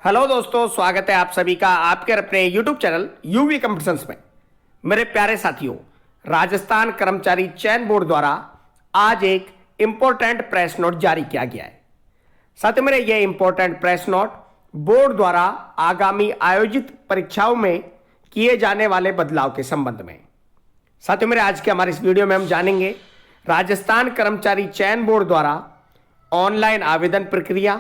Hello दोस्तों, स्वागत है आप सभी का आपके अपने YouTube चैनल यूवी कंपटीशंस में। मेरे प्यारे साथियों, राजस्थान कर्मचारी चयन बोर्ड द्वारा आज एक इंपॉर्टेंट प्रेस नोट जारी किया गया है। साथियों, मेरे यह इंपॉर्टेंट प्रेस नोट बोर्ड द्वारा आगामी आयोजित परीक्षाओं में किए जाने वाले बदलाव के संबंध में। साथियों, मेरे आज के हमारे इस वीडियो में हम जानेंगे राजस्थान कर्मचारी चयन बोर्ड द्वारा ऑनलाइन आवेदन प्रक्रिया,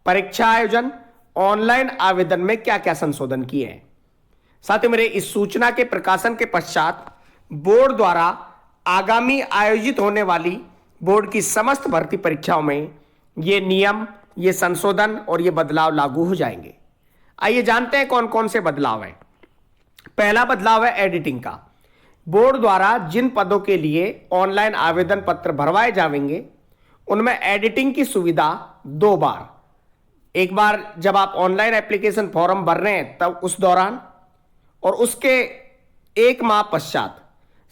परीक्षा आयोजन, ऑनलाइन आवेदन में क्या क्या संशोधन किए हैं। साथियों, मेरे इस सूचना के प्रकाशन के पश्चात बोर्ड द्वारा आगामी आयोजित होने वाली बोर्ड की समस्त भर्ती परीक्षाओं में ये नियम, ये संशोधन और ये बदलाव लागू हो जाएंगे। आइए जानते हैं कौन कौन से बदलाव हैं। पहला बदलाव है एडिटिंग का। बोर्ड द्वारा जिन पदों के लिए ऑनलाइन आवेदन पत्र भरवाए जाएंगे उनमें एडिटिंग की सुविधा 2 बार, एक बार जब आप ऑनलाइन एप्लीकेशन फॉर्म भर रहे हैं तब उस दौरान, और उसके 1 माह पश्चात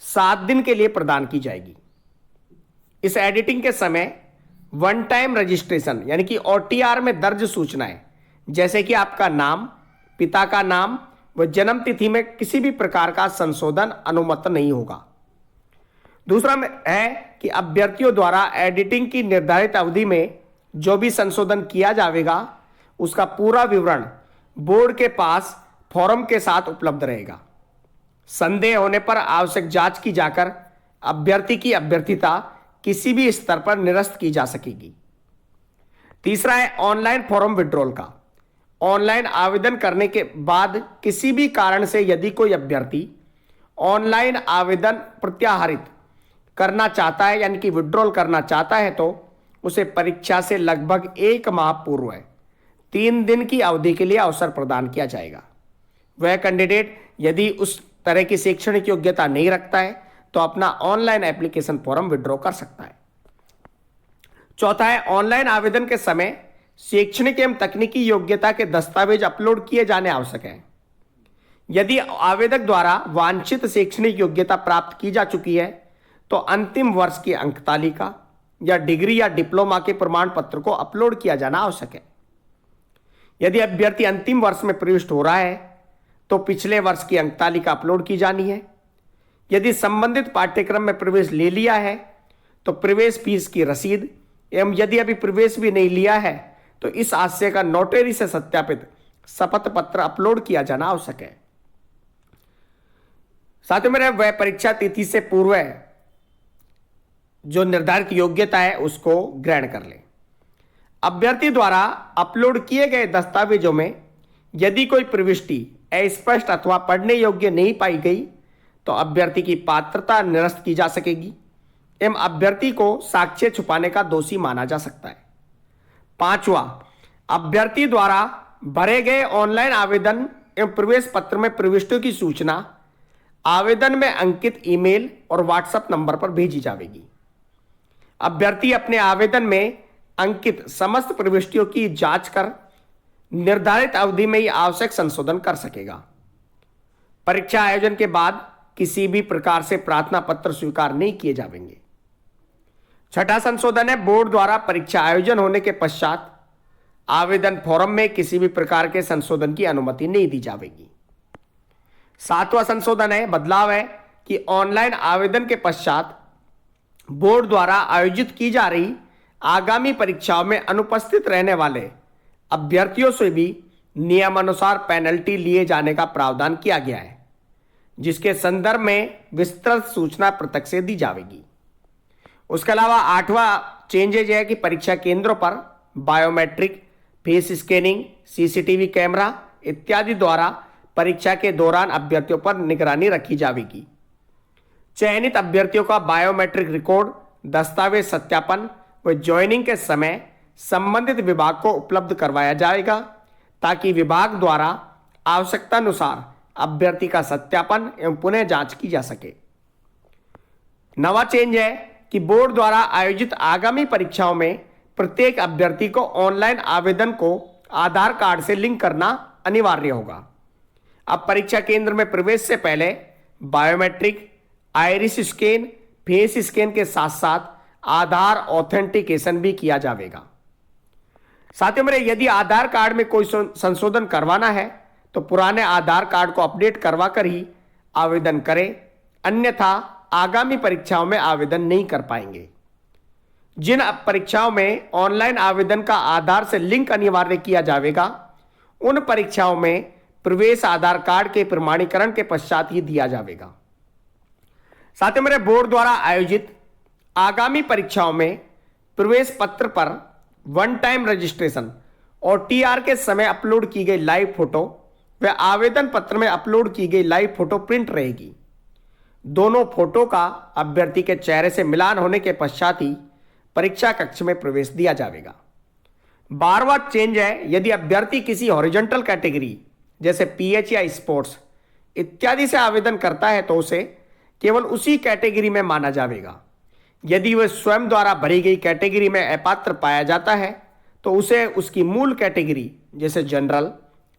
7 दिन के लिए प्रदान की जाएगी। इस एडिटिंग के समय वन टाइम रजिस्ट्रेशन यानी कि OTR में दर्ज सूचनाएं जैसे कि आपका नाम, पिता का नाम व जन्म तिथि में किसी भी प्रकार का संशोधन अनुमत नहीं होगा। दूसरा में है कि अभ्यर्थियों द्वारा एडिटिंग की निर्धारित अवधि में जो भी संशोधन किया जाएगा उसका पूरा विवरण बोर्ड के पास फॉर्म के साथ उपलब्ध रहेगा। संदेह होने पर आवश्यक जांच की जाकर अभ्यर्थी की अभ्यर्थिता किसी भी स्तर पर निरस्त की जा सकेगी। तीसरा है ऑनलाइन फॉर्म विड्रॉल का। ऑनलाइन आवेदन करने के बाद किसी भी कारण से यदि कोई अभ्यर्थी ऑनलाइन आवेदन प्रत्याहरित करना चाहता है यानी कि विड्रॉल करना चाहता है तो उसे परीक्षा से लगभग 1 माह पूर्व 3 दिन की अवधि के लिए अवसर प्रदान किया जाएगा। वह कैंडिडेट यदि उस तरह की शैक्षणिक योग्यता नहीं रखता है तो अपना ऑनलाइन एप्लीकेशन फॉर्म विड्रॉ कर सकता है। चौथा है ऑनलाइन आवेदन के समय शैक्षणिक एवं तकनीकी योग्यता के दस्तावेज अपलोड किए जाने आवश्यक हैं। यदि आवेदक द्वारा वांछित शैक्षणिक योग्यता प्राप्त की जा चुकी है तो अंतिम वर्ष की अंक तालिका या डिग्री या डिप्लोमा के प्रमाण पत्र को अपलोड किया जाना आवश्यक है। यदि अभ्यर्थी अंतिम वर्ष में प्रविष्ट हो रहा है तो पिछले वर्ष की अंक तालिका अपलोड की जानी है। यदि संबंधित पाठ्यक्रम में प्रवेश ले लिया है तो प्रवेश फीस की रसीद एवं यदि अभी प्रवेश भी नहीं लिया है तो इस आशय का नोटरी से सत्यापित शपथ पत्र अपलोड किया जाना आवश्यक है। साथियों, मेरे वह परीक्षा तिथि से पूर्व जो निर्धारित योग्यता है उसको ग्रहण कर ले। अभ्यर्थी द्वारा अपलोड किए गए दस्तावेजों में यदि कोई प्रविष्टि अस्पष्ट अथवा पढ़ने योग्य नहीं पाई गई तो अभ्यर्थी की पात्रता निरस्त की जा सकेगी एवं अभ्यर्थी को साक्ष्य छुपाने का दोषी माना जा सकता है। 5वां, अभ्यर्थी द्वारा भरे गए ऑनलाइन आवेदन एवं प्रवेश पत्र में प्रविष्टियों की सूचना आवेदन में अंकित ईमेल और व्हाट्सएप नंबर पर भेजी जाएगी। अभ्यर्थी अपने आवेदन में अंकित समस्त प्रविष्टियों की जांच कर निर्धारित अवधि में ही आवश्यक संशोधन कर सकेगा। परीक्षा आयोजन के बाद किसी भी प्रकार से प्रार्थना पत्र स्वीकार नहीं किए जाएंगे। 6ठा संशोधन है बोर्ड द्वारा परीक्षा आयोजन होने के पश्चात आवेदन फॉर्म में किसी भी प्रकार के संशोधन की अनुमति नहीं दी जाएगी। 7वां संशोधन है, बदलाव है कि ऑनलाइन आवेदन के पश्चात बोर्ड द्वारा आयोजित की जा रही आगामी परीक्षाओं में अनुपस्थित रहने वाले अभ्यर्थियों से भी नियमानुसार पेनल्टी लिए जाने का प्रावधान किया गया है, जिसके संदर्भ में विस्तृत सूचना पृथक से दी जाएगी। उसके अलावा 8वां चेंजेज है कि परीक्षा केंद्रों पर biometric, face scanning, CCTV camera इत्यादि द्वारा परीक्षा के दौरान अभ्यर्थियों पर निगरानी रखी जाएगी। चयनित अभ्यर्थियों का बायोमेट्रिक रिकॉर्ड, दस्तावेज सत्यापन व ज्वाइनिंग के समय संबंधित विभाग को उपलब्ध करवाया जाएगा ताकि विभाग द्वारा आवश्यकता अनुसार अभ्यर्थी का सत्यापन एवं पुनः जांच की जा सके। 9वां चेंज है कि बोर्ड द्वारा आयोजित आगामी परीक्षाओं में प्रत्येक अभ्यर्थी को ऑनलाइन आवेदन को आधार कार्ड से लिंक करना अनिवार्य होगा। अब परीक्षा केंद्र में प्रवेश से पहले biometric, iris scan, face scan के साथ साथ आधार ऑथेंटिकेशन भी किया जाएगा। साथियों मेरे, यदि आधार कार्ड में कोई संशोधन करवाना है तो पुराने आधार कार्ड को अपडेट करवा कर ही आवेदन करें, अन्यथा आगामी परीक्षाओं में आवेदन नहीं कर पाएंगे। जिन परीक्षाओं में ऑनलाइन आवेदन का आधार से लिंक अनिवार्य किया जाएगा, उन परीक्षाओं में प्रवेश आधार कार्ड के प्रमाणीकरण के पश्चात ही दिया जाएगा। साथ ही मेरे बोर्ड द्वारा आयोजित आगामी परीक्षाओं में प्रवेश पत्र पर वन टाइम रजिस्ट्रेशन और टीआर के समय अपलोड की गई लाइव फोटो व आवेदन पत्र में अपलोड की गई लाइव फोटो प्रिंट रहेगी। दोनों फोटो का अभ्यर्थी के चेहरे से मिलान होने के पश्चात ही परीक्षा कक्ष में प्रवेश दिया जाएगा। 12वां चेंज है, यदि अभ्यर्थी किसी हॉरिजॉन्टल कैटेगरी जैसे पीएच या स्पोर्ट्स इत्यादि से आवेदन करता है तो उसे केवल उसी कैटेगरी में माना जाएगा। यदि वह स्वयं द्वारा भरी गई कैटेगरी में अपात्र पाया जाता है तो उसे उसकी मूल कैटेगरी जैसे general,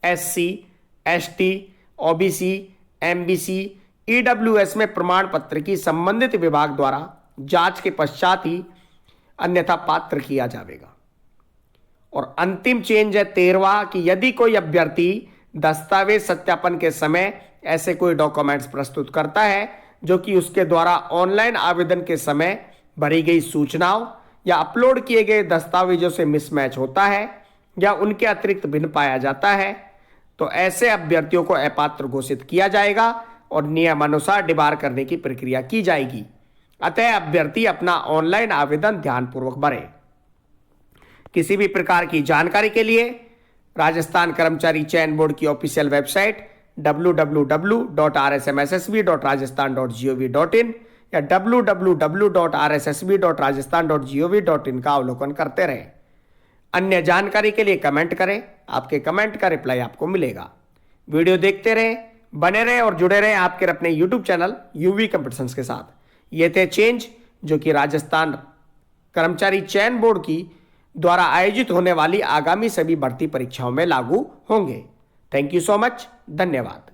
SC, ST, OBC, MBC, EWS में प्रमाण पत्र की संबंधित विभाग द्वारा जांच के पश्चात ही अन्यथा पात्र किया जाएगा। और अंतिम चेंज है 13वां कि यदि कोई अभ्यर्थी दस्तावेज सत्यापन के समय ऐसे कोई डॉक्यूमेंट्स प्रस्तुत करता है जो कि उसके द्वारा ऑनलाइन आवेदन के समय भरी गई सूचनाओं या अपलोड किए गए दस्तावेजों से मिसमैच होता है या उनके अतिरिक्त भिन्न पाया जाता है, तो ऐसे अभ्यर्थियों को अपात्र घोषित किया जाएगा और नियमानुसार डिबार करने की प्रक्रिया की जाएगी। अतः अभ्यर्थी अपना ऑनलाइन आवेदन ध्यानपूर्वक भरें। किसी भी प्रकार की जानकारी के लिए राजस्थान कर्मचारी चयन बोर्ड की ऑफिशियल वेबसाइट www.rsmssb.rajasthan.gov.in या www.rssb.rajasthan.gov.in का अवलोकन करते रहें। अन्य जानकारी के लिए कमेंट करें, आपके कमेंट का रिप्लाई आपको मिलेगा। वीडियो देखते रहें, बने रहें और जुड़े रहें आपके अपने यूट्यूब चैनल यूवी कंपटीशंस के साथ। ये थे चेंज जो कि राजस्थान कर्मचारी चयन बोर्ड की द्वारा आयोजित होने वाली आगामी सभी भर्ती परीक्षाओं में लागू होंगे। थैंक यू सो मच, धन्यवाद।